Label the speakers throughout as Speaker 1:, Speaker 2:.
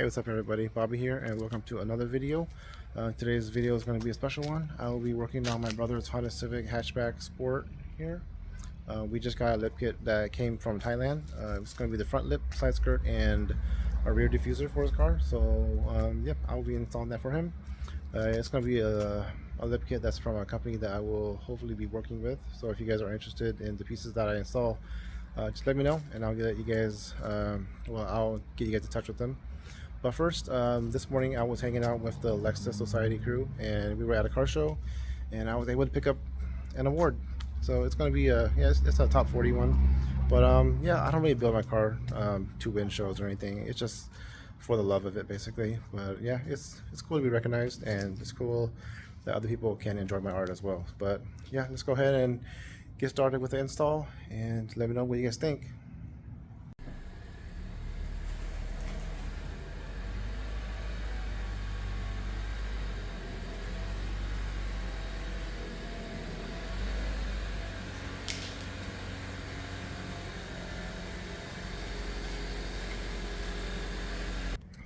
Speaker 1: Hey, what's up everybody, Bobby here, and welcome to another video. Today's video is going to be a special one. I will be working on my brother's Honda Civic Hatchback Sport here. We just got a lip kit that came from Thailand. It's going to be the front lip, side skirt, and a rear diffuser for his car. So yep, I will be installing that for him. It's going to be a lip kit that's from a company that I will hopefully be working with. So if you guys are interested in the pieces that I install, just let me know and I'll get you guys, I'll get you guys in touch with them. But first, this morning I was hanging out with the Lexus Society crew, and we were at a car show, and I was able to pick up an award. So it's going to be it's a top 40 one. But yeah, I don't really build my car to win shows or anything. It's just for the love of it, basically. But yeah, it's cool to be recognized, and it's cool that other people can enjoy my art as well. But yeah, let's go ahead and get started with the install, and let me know what you guys think.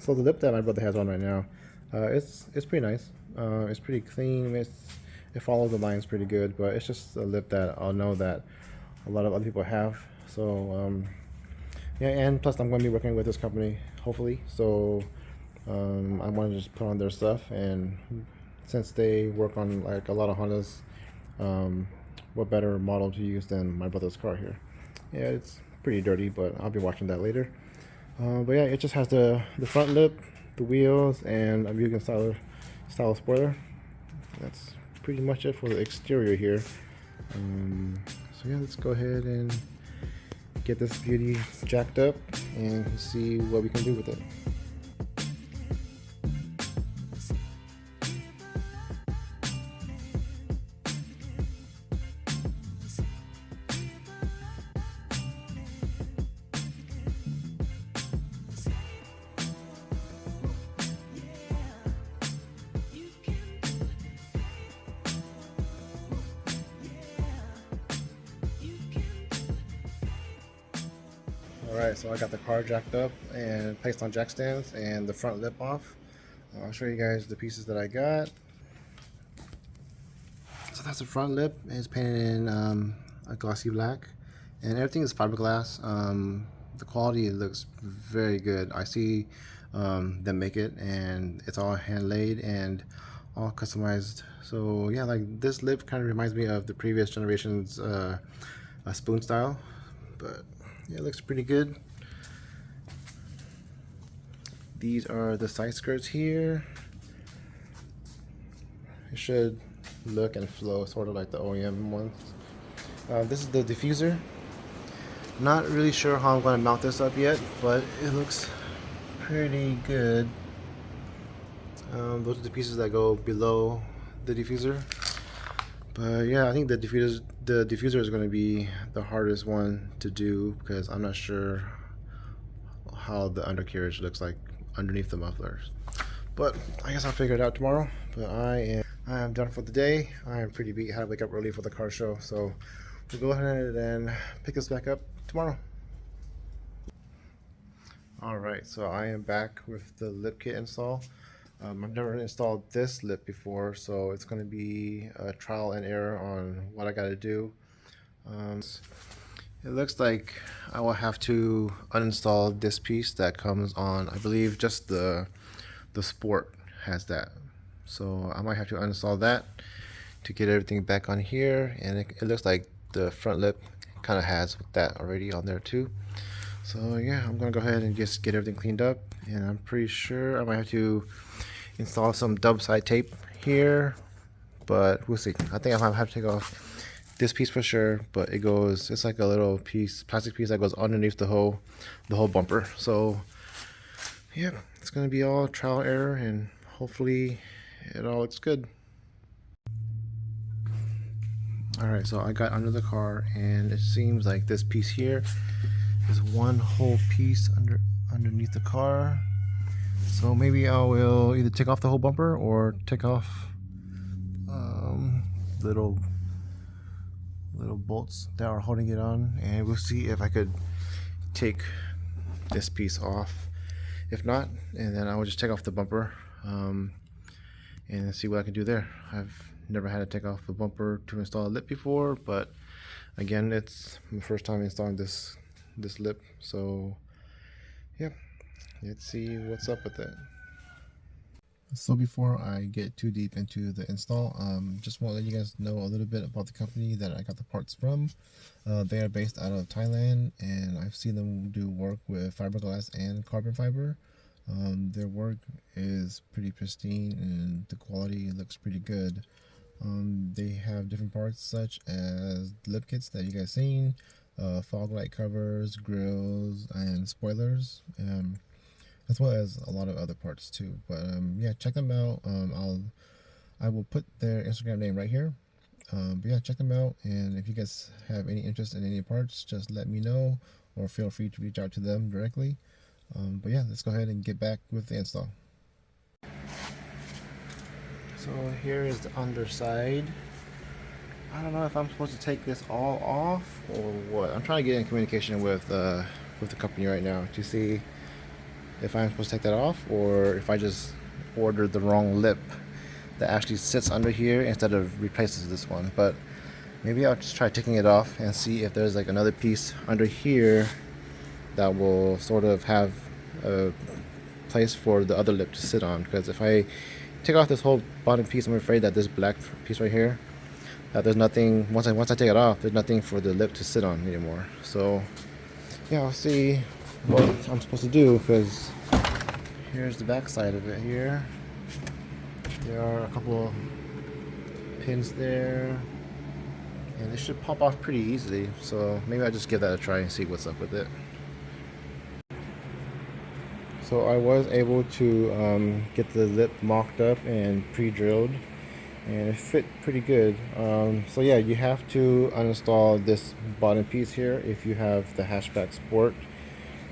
Speaker 1: So the lip that my brother has on right now, it's pretty nice. It's pretty clean. It follows the lines pretty good, but it's just a lip that I'll know that a lot of other people have. So yeah, and plus I'm going to be working with this company hopefully. So I want to just put on their stuff, and since they work on like a lot of Hondas, what better model to use than my brother's car here? Yeah, it's pretty dirty, but I'll be watching that later. But yeah, it just has the front lip, the wheels, and a Mugen style spoiler. That's pretty much it for the exterior here. So yeah, let's go ahead and get this beauty jacked up and see what we can do with it. Alright, so I got the car jacked up and placed on jack stands and the front lip off. I'll show you guys the pieces that I got. So that's the front lip. It's painted in a glossy black, and everything is fiberglass. The quality looks very good. I see them make it, and it's all hand laid and all customized. So yeah, like this lip kind of reminds me of the previous generation's spoon style, but yeah, it looks pretty good. These are the side skirts here. It should look and flow sort of like the OEM ones. This is the diffuser. Not really sure how I'm going to mount this up yet, but it looks pretty good. Those are the pieces that go below the diffuser. But yeah, I think the diffuser is going to be the hardest one to do because I'm not sure how the undercarriage looks like underneath the mufflers. But I guess I'll figure it out tomorrow. But I am done for the day. I am pretty beat. I had to wake up early for the car show, so we'll go ahead and pick this back up tomorrow. Alright, so I am back with the lip kit install. I've never installed this lip before, so it's going to be a trial and error on what I got to do. It looks like I will have to uninstall this piece that comes on, I believe just the Sport has that. So I might have to uninstall that to get everything back on here, and it looks like the front lip kind of has that already on there too. So yeah, I'm gonna go ahead and just get everything cleaned up, and I'm pretty sure I might have to install some dub side tape here, but we'll see. I think I might have to take off this piece for sure, but it's like a little plastic piece that goes underneath the whole bumper. So yeah, it's gonna be all trial and error, and hopefully it all looks good. Alright, so I got under the car, and it seems like this piece here is one whole piece underneath the car. So maybe I will either take off the whole bumper or take off little bolts that are holding it on, and we'll see if I could take this piece off If not, and then I will just take off the bumper and see what I can do there. I've never had to take off the bumper to install a lip before, but again, it's my first time installing this lip, so yeah, let's see what's up with it. So before I get too deep into the install, just want to let you guys know a little bit about the company that I got the parts from. They are based out of Thailand, and I've seen them do work with fiberglass and carbon fiber. Their work is pretty pristine and the quality looks pretty good. They have different parts such as lip kits that you guys seen, fog light covers, grills, and spoilers, as well as a lot of other parts too. But yeah, check them out. I will put their Instagram name right here. But yeah, check them out, and if you guys have any interest in any parts, just let me know, or feel free to reach out to them directly. But yeah, let's go ahead and get back with the install. So here is the underside. I don't know if I'm supposed to take this all off or what. I'm trying to get in communication with the company right now to see if I'm supposed to take that off, or if I just ordered the wrong lip that actually sits under here instead of replaces this one. But maybe I'll just try taking it off and see if there's like another piece under here that will sort of have a place for the other lip to sit on. Because if I take off this whole bottom piece, I'm afraid that this black piece right here, that there's nothing, once I take it off, there's nothing for the lip to sit on anymore. So yeah, I'll see what I'm supposed to do, because here's the back side of it here. There are a couple pins there, and this should pop off pretty easily, so maybe I'll just give that a try and see what's up with it. So I was able to get the lip mocked up and pre-drilled, and it fit pretty good. So yeah, you have to uninstall this bottom piece here if you have the Hatchback Sport,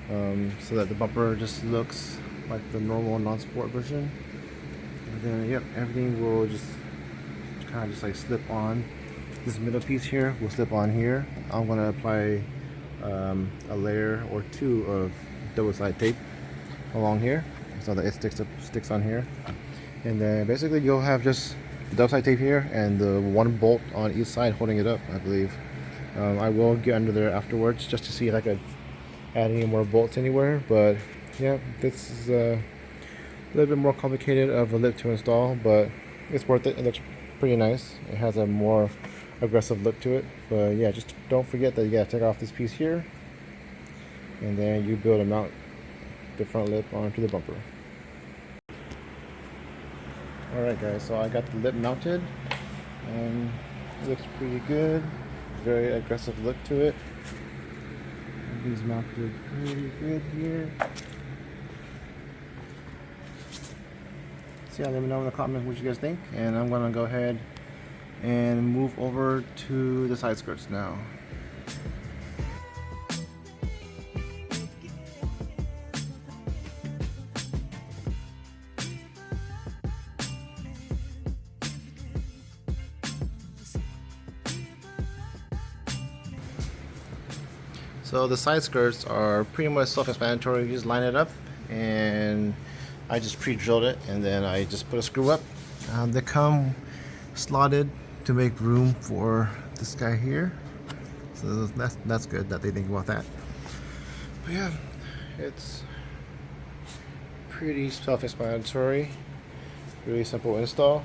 Speaker 1: so that the bumper just looks like the normal non-sport version. And then yep, everything will just kind of just like slip on. This middle piece here will slip on here. I'm gonna apply a layer or two of double-sided tape along here so that it sticks on here. And then basically you'll have just the double-sided tape here and the one bolt on each side holding it up, I believe. I will get under there afterwards just to see if I could add any more bolts anywhere, but yeah, this is a little bit more complicated of a lip to install, but it's worth it. It looks pretty nice. It has a more aggressive look to it, but yeah, just don't forget that you gotta take off this piece here, and then you build a mount the front lip onto the bumper. Alright guys, so I got the lip mounted, and it looks pretty good. Very aggressive look to it. Everything's mounted pretty good here. So yeah, let me know in the comments what you guys think, and I'm gonna go ahead and move over to the side skirts now. So the side skirts are pretty much self-explanatory. You just line it up, and I just pre-drilled it, and then I just put a screw up. They come slotted to make room for this guy here, so that's good that they think about that. But yeah, it's pretty self-explanatory, really simple install.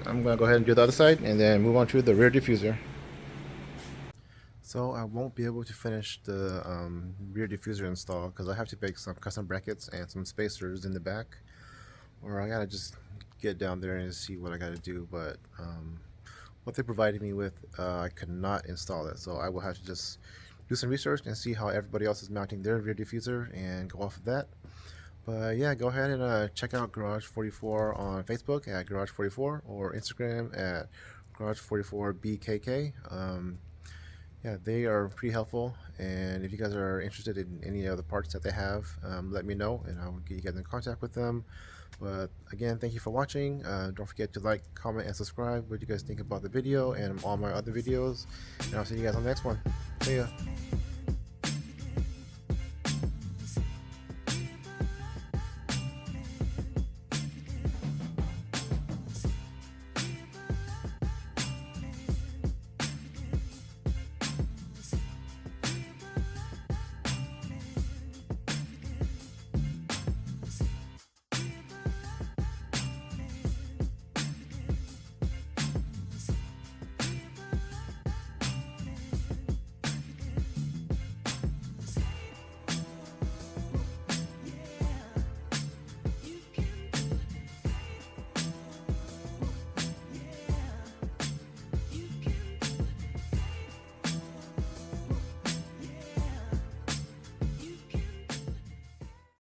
Speaker 1: I'm going to go ahead and do the other side and then move on to the rear diffuser. So I won't be able to finish the rear diffuser install because I have to make some custom brackets and some spacers in the back, or I gotta just get down there and see what I gotta do. But what they provided me with, I could not install it, so I will have to just do some research and see how everybody else is mounting their rear diffuser and go off of that. But yeah, go ahead and check out Garage 44 on Facebook at Garage 44 or Instagram at Garage 44 BKK. Yeah, they are pretty helpful, and if you guys are interested in any other parts that they have, let me know and I'll get you guys in contact with them. But again, thank you for watching. Don't forget to like, comment, and subscribe what you guys think about the video and all my other videos, and I'll see you guys on the next one. See ya.